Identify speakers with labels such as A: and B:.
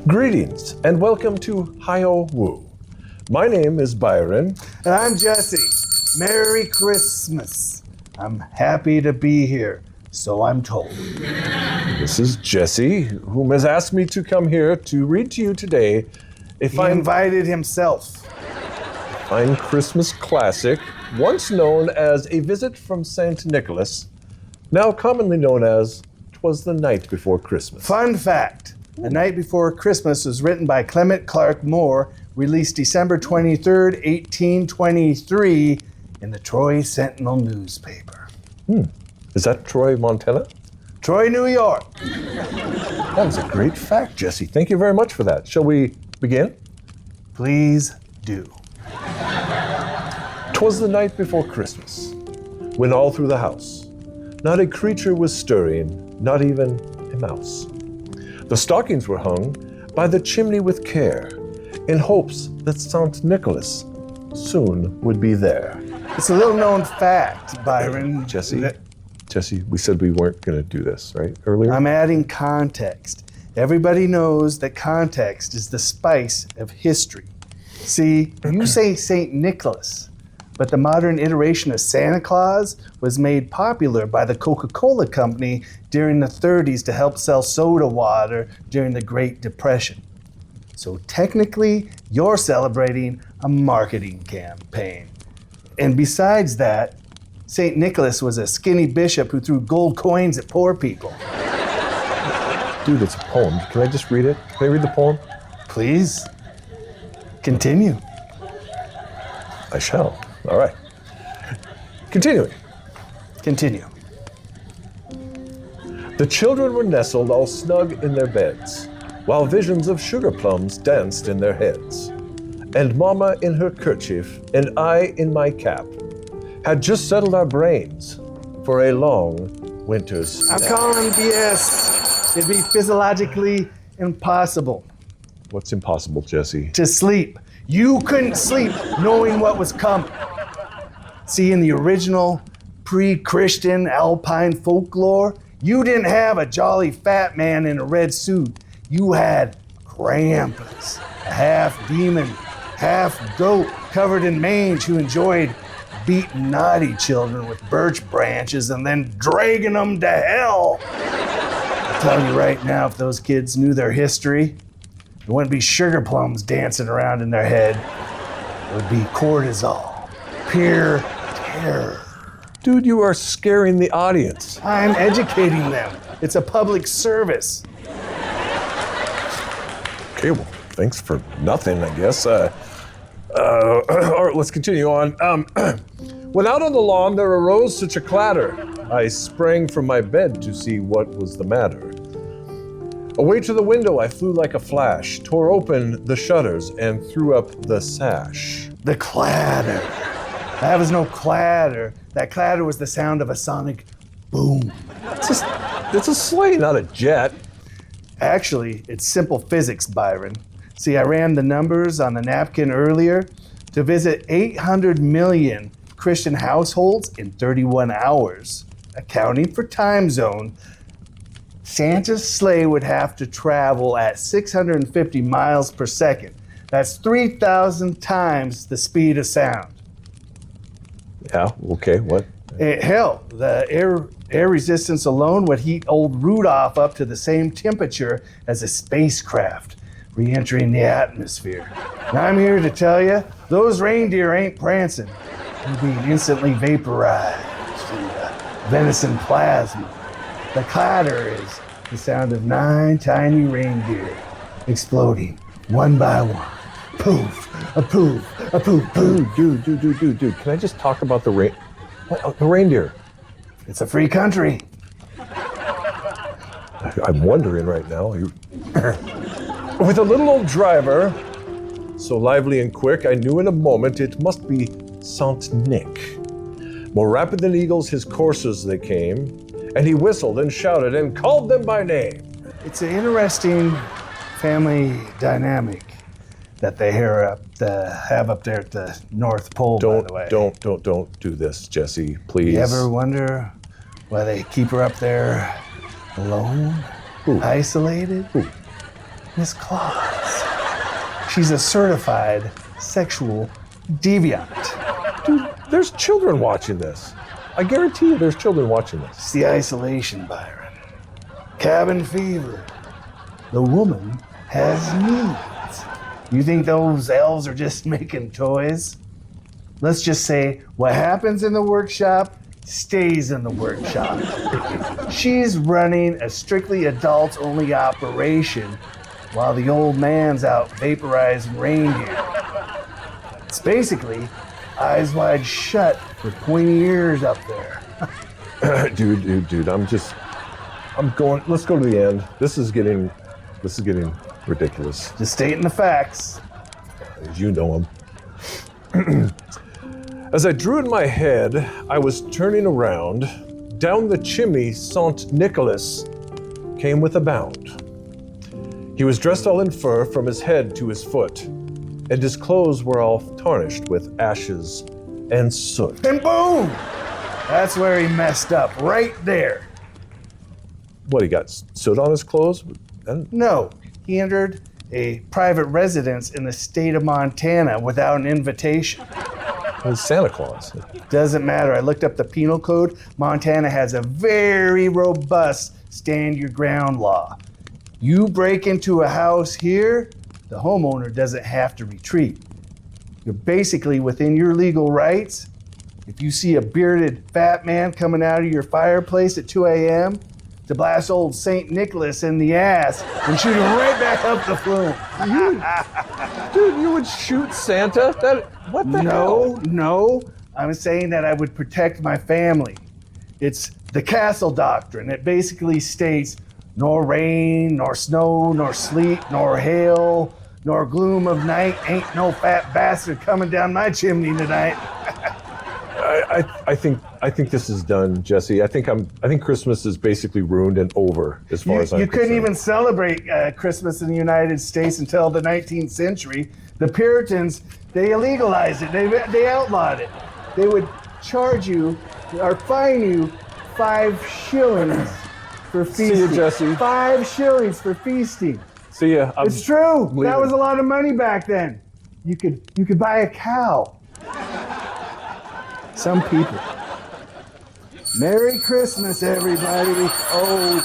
A: Greetings and welcome to HYOH Wu. My name is Byron.
B: And I'm Jesse. Merry Christmas. I'm happy to be here, so I'm told.
A: This is Jesse, whom has asked me to come here to read to you today a
B: He invited himself.
A: fine Christmas classic, once known as A Visit from St. Nicholas, now commonly known as 'Twas the Night Before Christmas.
B: Fun fact, The Night Before Christmas was written by Clement Clark Moore, released December 23rd, 1823 in the Troy Sentinel newspaper.
A: Is that Troy, Montana?
B: Troy, New York.
A: That was a great fact, Jesse. Thank you very much for that. Shall we begin?
B: Please do.
A: 'Twas the night before Christmas, when all through the house, not a creature was stirring, not even a mouse. The stockings were hung by the chimney with care, in hopes that St. Nicholas soon would be there.
B: It's a little known fact, Byron.
A: Jesse, we said we weren't going to do this, right, earlier?
B: I'm adding context. Everybody knows that context is the spice of history. See, you say St. Nicholas, but the modern iteration of Santa Claus was made popular by the Coca-Cola Company during the 30s to help sell soda water during the Great Depression. So technically, you're celebrating a marketing campaign. And besides that, St. Nicholas was a skinny bishop who threw gold coins at poor people.
A: Dude, it's a poem. Can I just read it? Can I read the poem?
B: Please, continue.
A: I shall. All right. Continuing.
B: Continue.
A: The children were nestled all snug in their beds, while visions of sugar plums danced in their heads. And Mama in her kerchief, and I in my cap, had just settled our brains for a long winter's
B: I'm
A: nap.
B: calling BS. It'd be physiologically impossible
A: What's impossible, Jesse?
B: to sleep. You couldn't sleep knowing what was coming. See, in the original pre-Christian Alpine folklore, you didn't have a jolly fat man in a red suit. You had Krampus, a half-demon, half-goat covered in mange who enjoyed beating naughty children with birch branches and then dragging them to hell. I'll tell you right now, if those kids knew their history, it wouldn't be sugar plums dancing around in their head. It would be cortisol, pure terror.
A: Dude, you are scaring the audience.
B: I'm educating them. It's a public service.
A: Okay, well, thanks for nothing, I guess. All right, let's continue on. When out on the lawn there arose such a clatter, I sprang from my bed to see what was the matter. Away to the window I flew like a flash, tore open the shutters and threw up the sash.
B: The clatter. That was no clatter. That clatter was the sound of a sonic boom.
A: It's a sleigh, not a jet.
B: Actually, it's simple physics, Byron. See, I ran the numbers on the napkin earlier. To visit 800 million Christian households in 31 hours, accounting for time zone, Santa's sleigh would have to travel at 650 miles per second. That's 3,000 times the speed of sound.
A: Yeah, okay, what?
B: Hell, the air resistance alone would heat old Rudolph up to the same temperature as a spacecraft re-entering the atmosphere. And I'm here to tell you, those reindeer ain't prancing. They're being instantly vaporized in the venison plasma. The clatter is the sound of 9 tiny reindeer exploding one by one. Poof, a poof, a poof, poof.
A: Dude, can I just talk about the reindeer?
B: It's a free country.
A: I'm wondering right now. With a little old driver, so lively and quick, I knew in a moment it must be Saint Nick. More rapid than eagles, his coursers they came, and he whistled and shouted and called them by name.
B: It's an interesting family dynamic that they have up there at the North Pole, by the way.
A: Don't do this, Jesse, please.
B: You ever wonder why they keep her up there alone?
A: Who?
B: Isolated?
A: Who?
B: Miss Claus. She's a certified sexual deviant.
A: Dude, there's children watching this. I guarantee you there's children watching this.
B: It's the isolation, Byron. Cabin fever. The woman has needs. You think those elves are just making toys? Let's just say what happens in the workshop stays in the workshop. She's running a strictly adults-only operation while the old man's out vaporizing reindeer. It's basically eyes wide shut for pointy ears up there.
A: Dude, I'm going, let's go to the end. This is getting ridiculous.
B: Just stating the facts.
A: As you know them. As I drew in my head, I was turning around. Down the chimney, Saint Nicholas came with a bound. He was dressed all in fur from his head to his foot, and his clothes were all tarnished with ashes and soot.
B: And boom! That's where he messed up, right there.
A: What, he got soot on his clothes?
B: No, he entered a private residence in the state of Montana without an invitation.
A: It was Santa Claus.
B: Doesn't matter. I looked up the penal code. Montana has a very robust stand your ground law. You break into a house here, the homeowner doesn't have to retreat. You're basically within your legal rights. If you see a bearded fat man coming out of your fireplace at 2 a.m., to blast old St. Nicholas in the ass and shoot him right back up the flume.
A: Dude, you would shoot Santa? What the hell?
B: No. I'm saying that I would protect my family. It's the castle doctrine. It basically states, nor rain, nor snow, nor sleet, nor hail, nor gloom of night, ain't no fat bastard coming down my chimney tonight.
A: I think this is done, Jesse. I think Christmas is basically ruined and over as far as I'm concerned.
B: You couldn't even celebrate Christmas in the United States until the 19th century. The Puritans, they illegalized it. They outlawed it. They would charge you or fine you 5 shillings for feasting.
A: See you, Jesse.
B: 5 shillings for feasting.
A: See ya.
B: It's true.
A: leaving.
B: That was a lot of money back then. You could buy a cow. Some people. Merry Christmas, everybody. Oh.